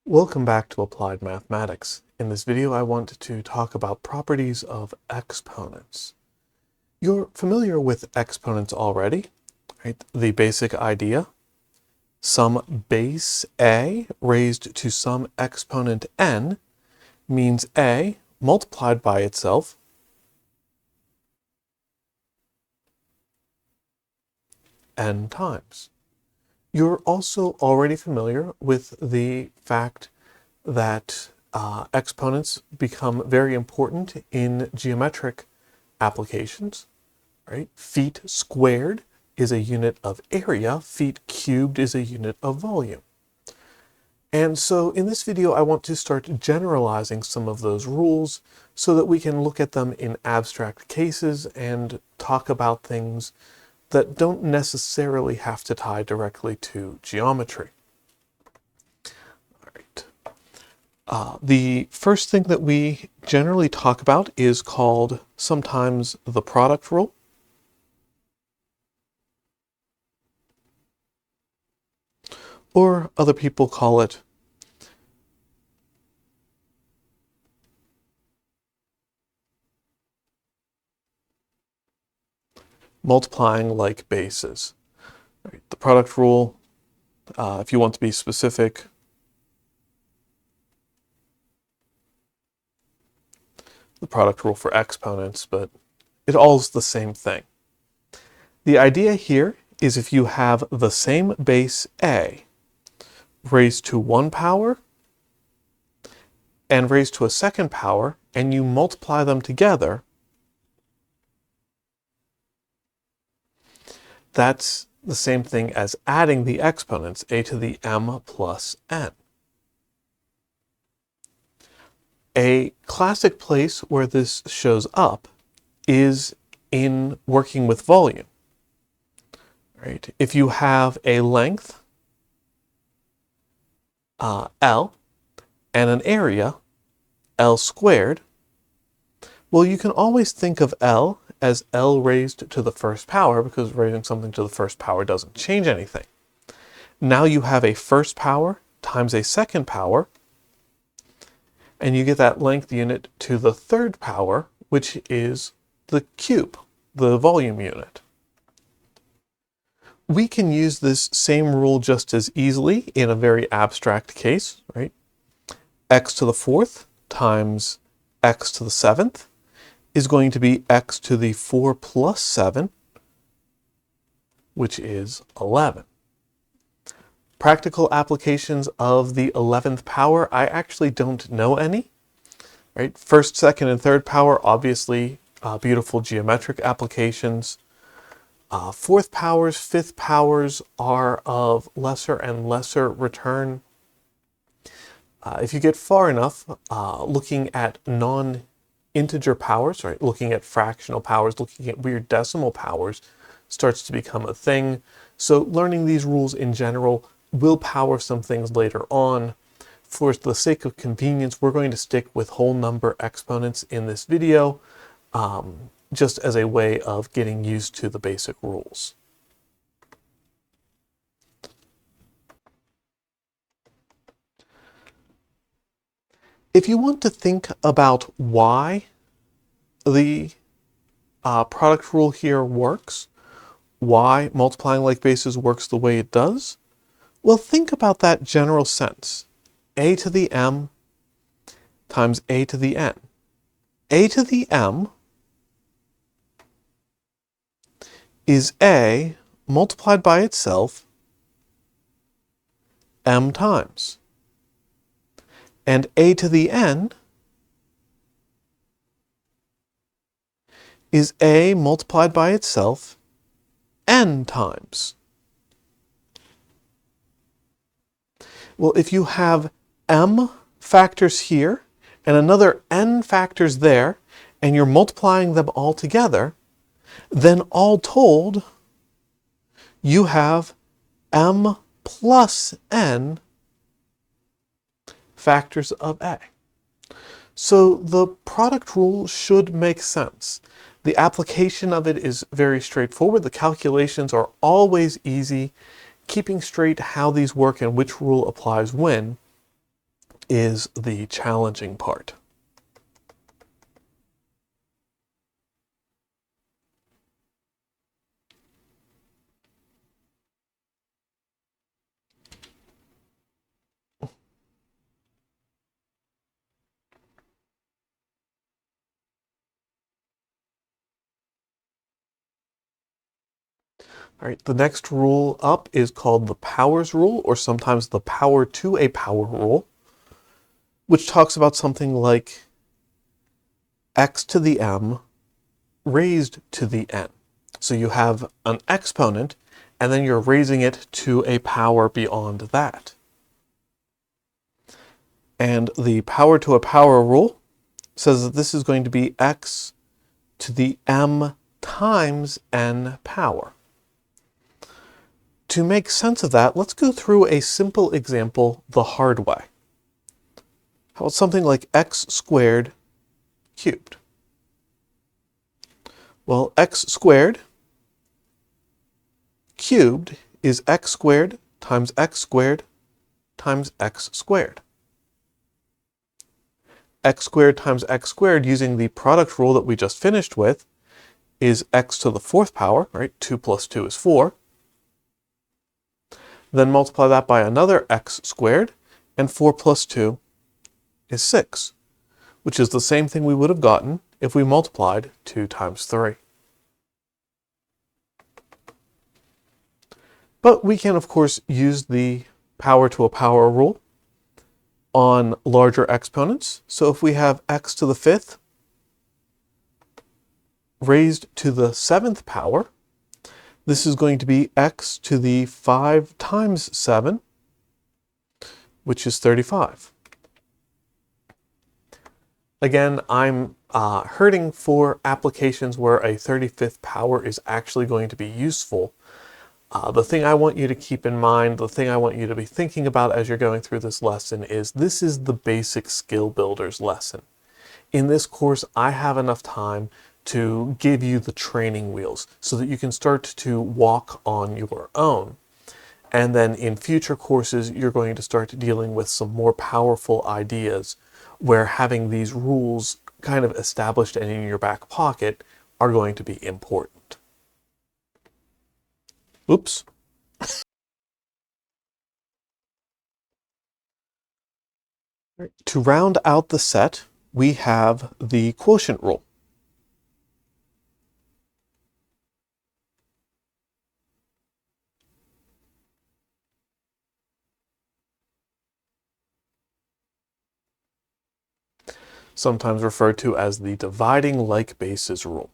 Welcome back to Applied Mathematics. In this video, I want to talk about properties of exponents. You're familiar with exponents already, right? The basic idea. Some base a raised to some exponent n means a multiplied by itself n times. You're also already familiar with the fact that exponents become very important in geometric applications, right? Feet squared is a unit of area, feet cubed is a unit of volume. And so in this video, I want to start generalizing some of those rules so that we can look at them in abstract cases and talk about things that don't necessarily have to tie directly to geometry. All right. The first thing that we generally talk about is called sometimes the product rule. Or other people call it multiplying like bases. Right. The product rule, if you want to be specific, the product rule for exponents, but it all's the same thing. The idea here is if you have the same base a raised to one power and raised to a second power, and you multiply them together, that's the same thing as adding the exponents, a to the m plus n. A classic place where this shows up is in working with volume. Right? If you have a length L and an area L squared, well, you can always think of L as L raised to the first power, because raising something to the first power doesn't change anything. Now you have a first power times a second power, and you get that length unit to the third power, which is the cube, the volume unit. We can use this same rule just as easily in a very abstract case, right? X to the fourth times x to the seventh is going to be x to the 4 plus 7, which is 11. Practical applications of the 11th power, I actually don't know any. Right? First, second, and third power, obviously beautiful geometric applications. Fourth powers, fifth powers are of lesser and lesser return. If you get far enough, looking at non-integer powers, right, looking at fractional powers, looking at weird decimal powers starts to become a thing. So learning these rules in general will power some things later on. For the sake of convenience, we're going to stick with whole number exponents in this video, just as a way of getting used to the basic rules. If you want to think about why the product rule here works, why multiplying like bases works the way it does, well, think about that general sense. A to the m times a to the n. A to the m is a multiplied by itself m times. And a to the n is a multiplied by itself n times. Well, if you have m factors here and another n factors there, and you're multiplying them all together, then all told, you have m plus n factors of a. So the product rule should make sense. The application of it is very straightforward. The calculations are always easy. Keeping straight how these work and which rule applies when is the challenging part. All right, the next rule up is called the powers rule, or sometimes the power to a power rule, which talks about something like x to the m raised to the n. So you have an exponent, and then you're raising it to a power beyond that. And the power to a power rule says that this is going to be x to the m times n power. To make sense of that, let's go through a simple example the hard way. How about something like x squared cubed? Well, x squared cubed is x squared times x squared times x squared. X squared times x squared, using the product rule that we just finished with, is x to the fourth power, right? 2 plus 2 is 4. Then multiply that by another x squared, and 4 plus 2 is 6, which is the same thing we would have gotten if we multiplied 2 times 3. But we can, of course, use the power to a power rule on larger exponents. So if we have x to the fifth raised to the seventh power, this is going to be x to the 5 times 7, which is 35. Again, I'm hurting for applications where a 35th power is actually going to be useful. The thing I want you to keep in mind, the thing I want you to be thinking about as you're going through this lesson is this is the basic skill builders lesson. In this course, I have enough time to give you the training wheels so that you can start to walk on your own. And then in future courses, you're going to start dealing with some more powerful ideas where having these rules kind of established and in your back pocket are going to be important. Oops. To round out the set, we have the quotient rule. Sometimes referred to as the dividing like bases rule.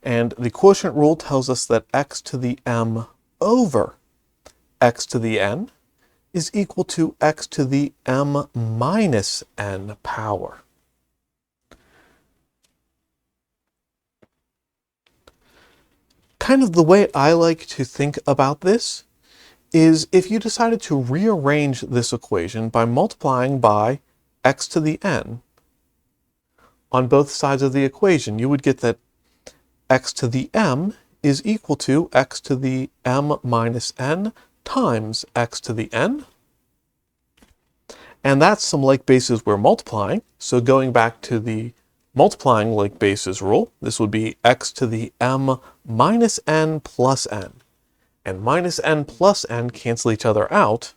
And the quotient rule tells us that x to the m over x to the n is equal to x to the m minus n power. Kind of the way I like to think about this is if you decided to rearrange this equation by multiplying by x to the n on both sides of the equation, you would get that x to the m is equal to x to the m minus n times x to the n. And that's some like bases we're multiplying. So going back to the multiplying like bases rule, this would be x to the m minus n plus n. And minus n plus n cancel each other out,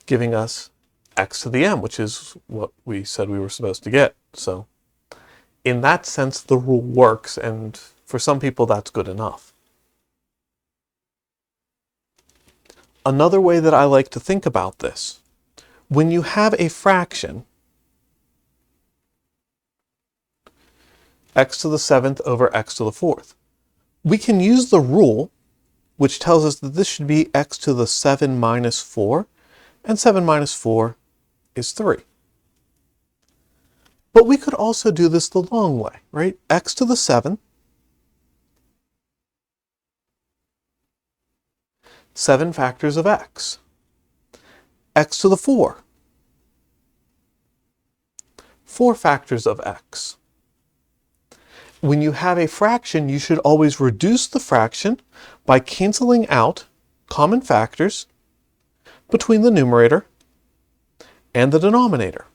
giving us x to the m, which is what we said we were supposed to get. So in that sense, the rule works, and for some people, that's good enough. Another way that I like to think about this, when you have a fraction, x to the seventh over x to the fourth, we can use the rule, which tells us that this should be x to the 7 minus 4, and 7 minus 4 is 3. But we could also do this the long way, right? X to the 7, 7 factors of x. X to the 4, 4 factors of x. When you have a fraction, you should always reduce the fraction by canceling out common factors between the numerator and the denominator.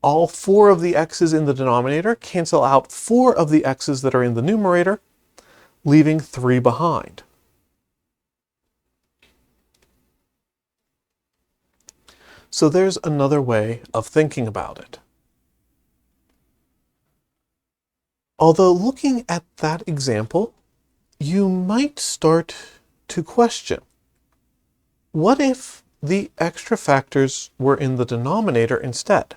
All 4 of the x's in the denominator cancel out 4 of the x's that are in the numerator, leaving 3 behind. So there's another way of thinking about it. Although looking at that example, you might start to question, what if the extra factors were in the denominator instead?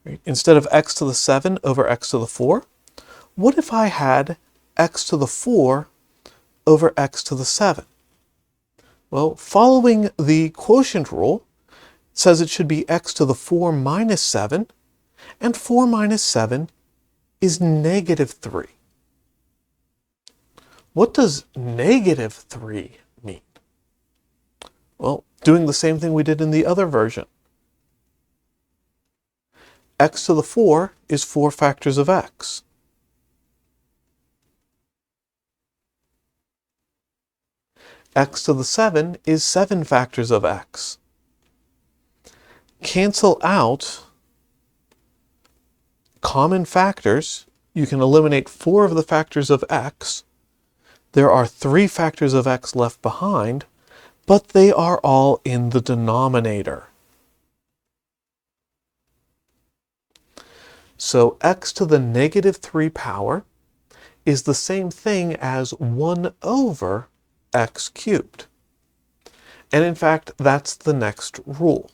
Right? Instead of x to the 7 over x to the 4, what if I had x to the 4 over x to the 7? Well, following the quotient rule, says it should be x to the 4 minus 7, and 4 minus 7 is negative 3. What does negative 3 mean? Well, doing the same thing we did in the other version. X to the 4 is 4 factors of x. X to the 7 is 7 factors of x. Cancel out common factors. You can eliminate 4 of the factors of x. There are 3 factors of x left behind, but they are all in the denominator. So x to the negative 3 power is the same thing as 1 over x cubed. And in fact, that's the next rule.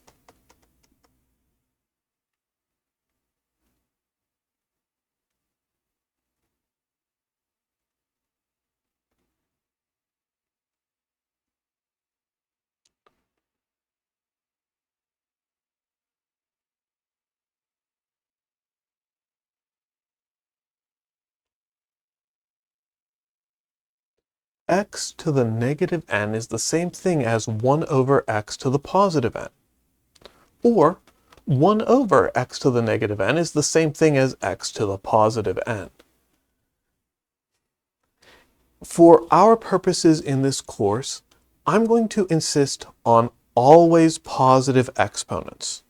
X to the negative n is the same thing as 1 over x to the positive n. Or 1 over x to the negative n is the same thing as x to the positive n. For our purposes in this course, I'm going to insist on always positive exponents.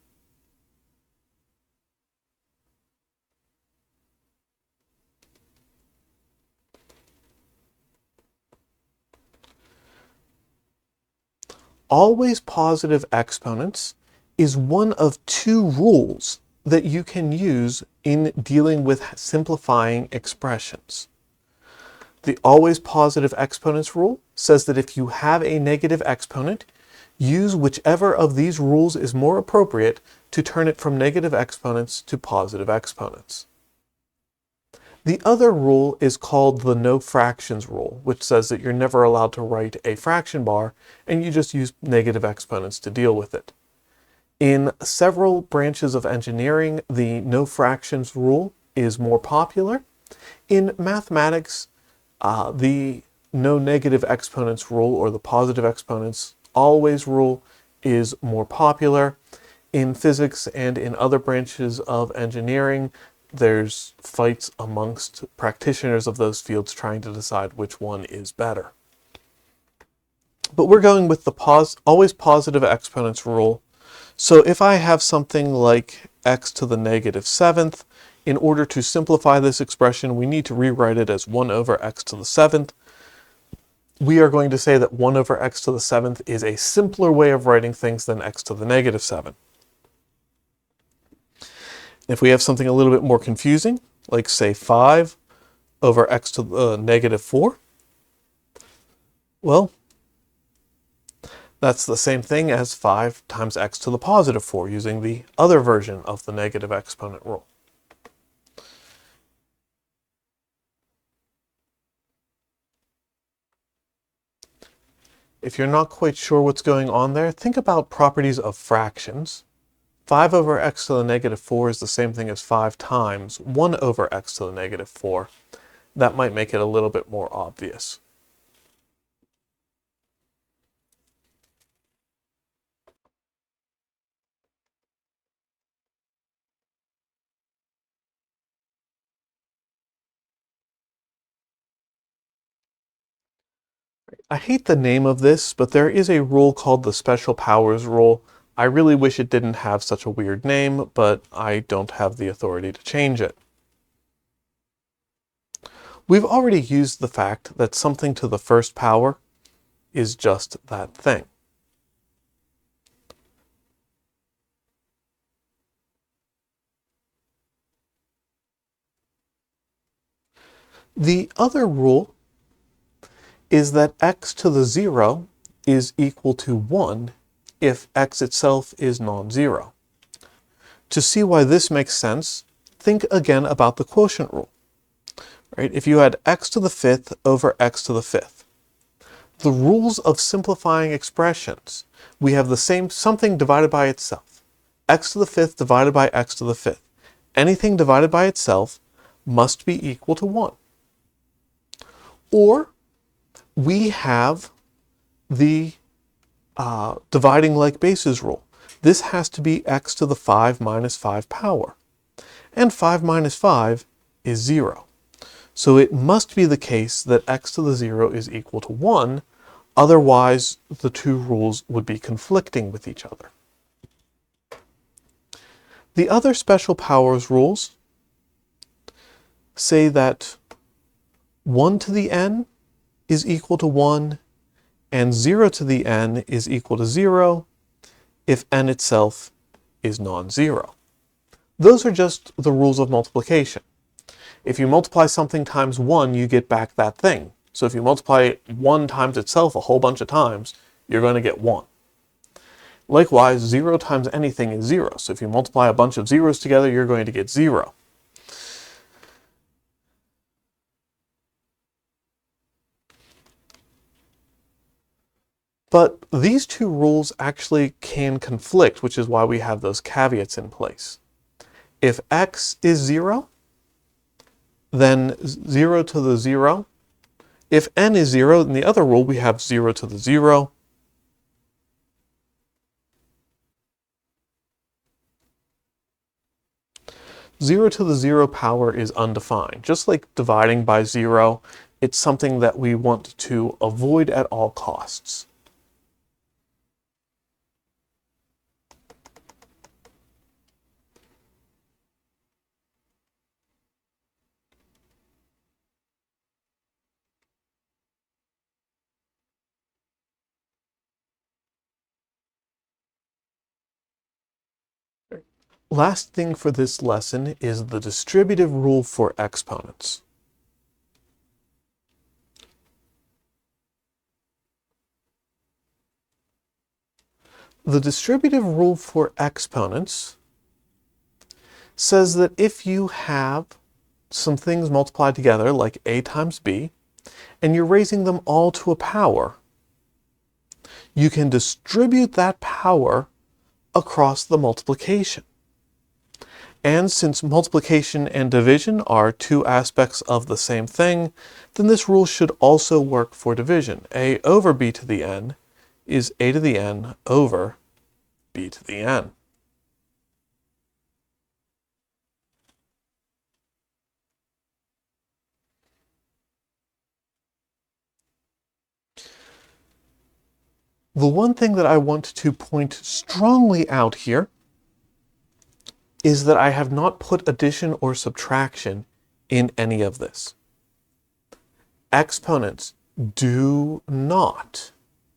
Always positive exponents is one of 2 rules that you can use in dealing with simplifying expressions. The always positive exponents rule says that if you have a negative exponent, use whichever of these rules is more appropriate to turn it from negative exponents to positive exponents. The other rule is called the no fractions rule, which says that you're never allowed to write a fraction bar, and you just use negative exponents to deal with it. In several branches of engineering, the no fractions rule is more popular. In mathematics, the no negative exponents rule, or the positive exponents always rule, is more popular. In physics and in other branches of engineering, there's fights amongst practitioners of those fields trying to decide which one is better. But we're going with the always positive exponents rule. So if I have something like x to the negative 7th, in order to simplify this expression, we need to rewrite it as 1 over x to the 7th. We are going to say that 1 over x to the 7th is a simpler way of writing things than x to the negative 7. If we have something a little bit more confusing, like say 5 over x to the negative 4, well, that's the same thing as 5 times x to the positive 4, using the other version of the negative exponent rule. If you're not quite sure what's going on there, think about properties of fractions. 5 over x to the negative 4 is the same thing as 5 times 1 over x to the negative 4. That might make it a little bit more obvious. I hate the name of this, but there is a rule called the special powers rule. I really wish it didn't have such a weird name, but I don't have the authority to change it. We've already used the fact that something to the first power is just that thing. The other rule is that x to the 0 is equal to 1 if x itself is non-zero. To see why this makes sense, think again about the quotient rule. Right? If you had x to the 5th over x to the 5th, the rules of simplifying expressions, we have the same something divided by itself. X to the 5th divided by x to the 5th. Anything divided by itself must be equal to 1. Or we have the dividing like bases rule. This has to be x to the 5 minus 5 power. And 5 minus 5 is 0. So it must be the case that x to the 0 is equal to 1, otherwise the two rules would be conflicting with each other. The other special powers rules say that 1 to the n is equal to 1 and 0 to the n is equal to 0 if n itself is non-zero. Those are just the rules of multiplication. If you multiply something times 1, you get back that thing. So if you multiply 1 times itself a whole bunch of times, you're going to get 1. Likewise, 0 times anything is 0. So if you multiply a bunch of zeros together, you're going to get 0. But these two rules actually can conflict, which is why we have those caveats in place. If x is 0, then 0 to the 0. If n is 0, in the other rule, we have 0 to the 0. Zero to the 0 power is undefined. Just like dividing by 0, it's something that we want to avoid at all costs. Last thing for this lesson is the distributive rule for exponents. The distributive rule for exponents says that if you have some things multiplied together, like a times b, and you're raising them all to a power, you can distribute that power across the multiplication. And since multiplication and division are two aspects of the same thing, then this rule should also work for division. A over b to the n is a to the n over b to the n. The one thing that I want to point strongly out here is that I have not put addition or subtraction in any of this. Exponents do not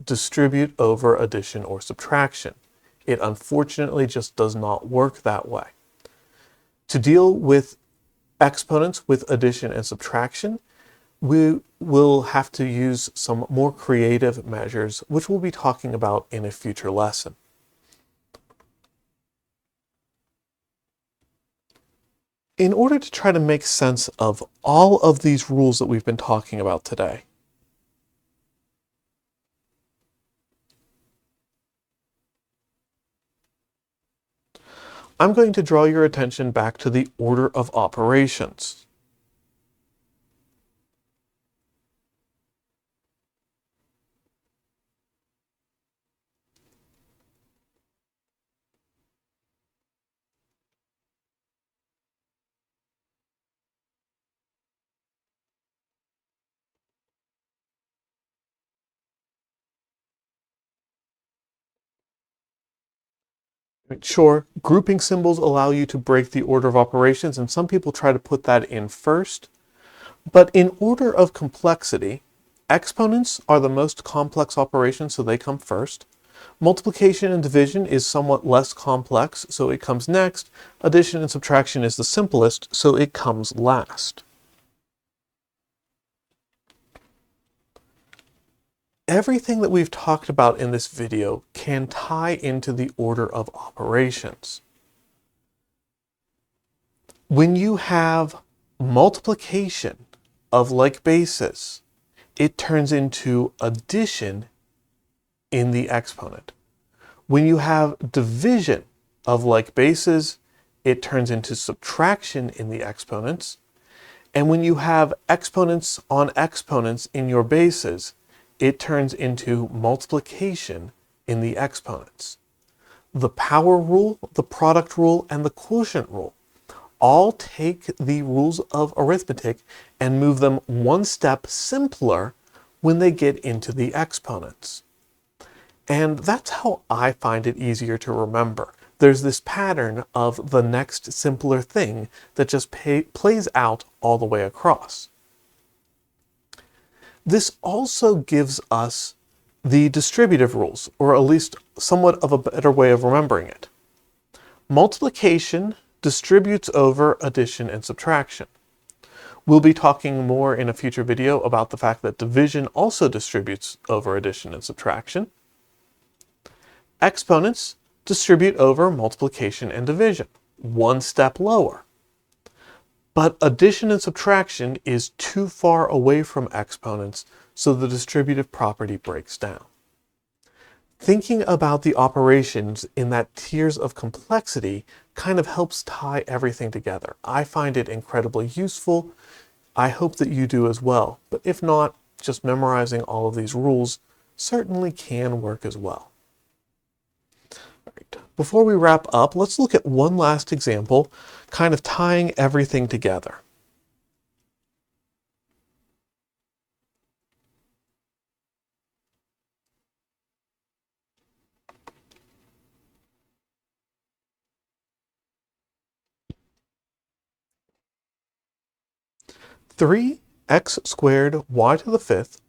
distribute over addition or subtraction. It unfortunately just does not work that way. To deal with exponents with addition and subtraction, we will have to use some more creative measures, which we'll be talking about in a future lesson. In order to try to make sense of all of these rules that we've been talking about today, I'm going to draw your attention back to the order of operations. Right? Sure, grouping symbols allow you to break the order of operations, and some people try to put that in first. But in order of complexity, exponents are the most complex operations, so they come first. Multiplication and division is somewhat less complex, so it comes next. Addition and subtraction is the simplest, so it comes last. Everything that we've talked about in this video can tie into the order of operations. When you have multiplication of like bases, it turns into addition in the exponent. When you have division of like bases, it turns into subtraction in the exponents. And when you have exponents on exponents in your bases, it turns into multiplication in the exponents. The power rule, the product rule, and the quotient rule all take the rules of arithmetic and move them one step simpler when they get into the exponents. And that's how I find it easier to remember. There's this pattern of the next simpler thing that just plays out all the way across. This also gives us the distributive rules, or at least somewhat of a better way of remembering it. Multiplication distributes over addition and subtraction. We'll be talking more in a future video about the fact that division also distributes over addition and subtraction. Exponents distribute over multiplication and division, one step lower. But addition and subtraction is too far away from exponents, so the distributive property breaks down. Thinking about the operations in that tiers of complexity kind of helps tie everything together. I find it incredibly useful. I hope that you do as well. But if not, just memorizing all of these rules certainly can work as well. All right. Before we wrap up, let's look at one last example, kind of tying everything together. Three x squared y to the fifth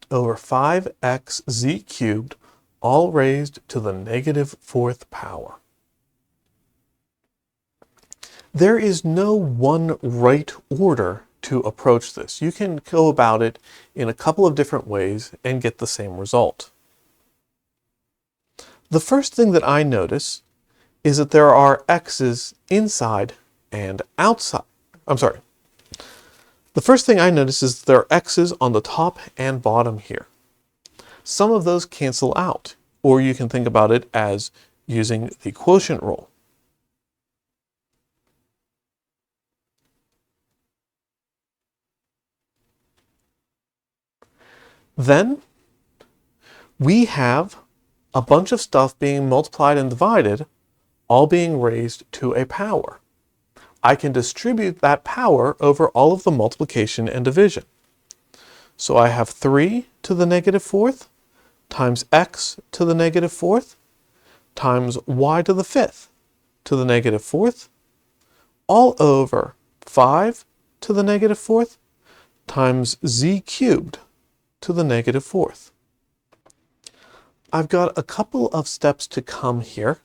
over 5xz cubed, all raised to the negative fourth power. There is no one right order to approach this. You can go about it in a couple of different ways and get the same result. The first thing that I notice is that there are x's inside and outside. The first thing I notice is that there are x's on the top and bottom here. Some of those cancel out, or you can think about it as using the quotient rule. Then we have a bunch of stuff being multiplied and divided, all being raised to a power. I can distribute that power over all of the multiplication and division. So I have 3 to the negative fourth times x to the negative fourth times y to the fifth to the negative fourth, all over 5 to the negative fourth times z cubed to the negative fourth. I've got a couple of steps to come here.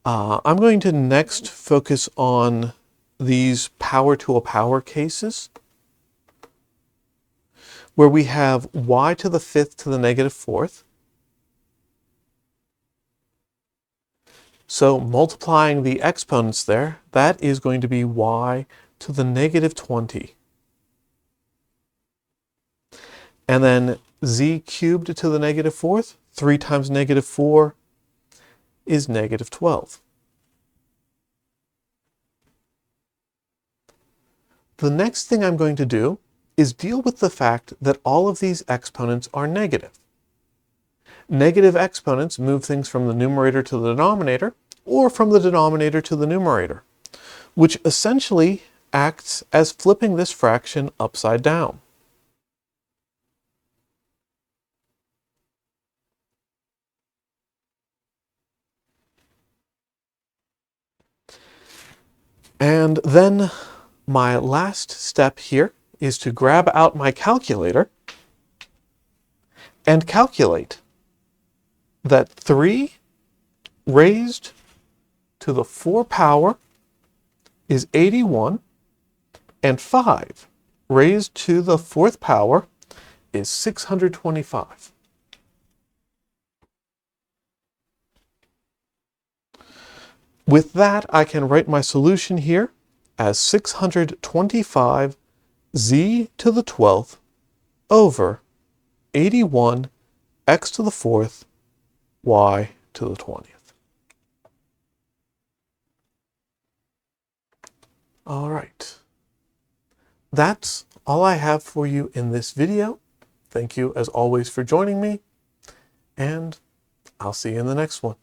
I'm going to next focus on these power to a power cases, where we have y to the fifth to the negative fourth. So multiplying the exponents there, that is going to be y to the negative 20. And then z cubed to the negative fourth, 3 times negative 4 is negative 12. The next thing I'm going to do is deal with the fact that all of these exponents are negative. Negative exponents move things from the numerator to the denominator, or from the denominator to the numerator, which essentially acts as flipping this fraction upside down. And then my last step here is to grab out my calculator and calculate that 3 raised to the 4 power is 81, and 5 raised to the 4th power is 625. With that, I can write my solution here as 625 z to the 12th over 81 x to the 4th y to the 20th. All right. That's all I have for you in this video. Thank you, as always, for joining me, and I'll see you in the next one.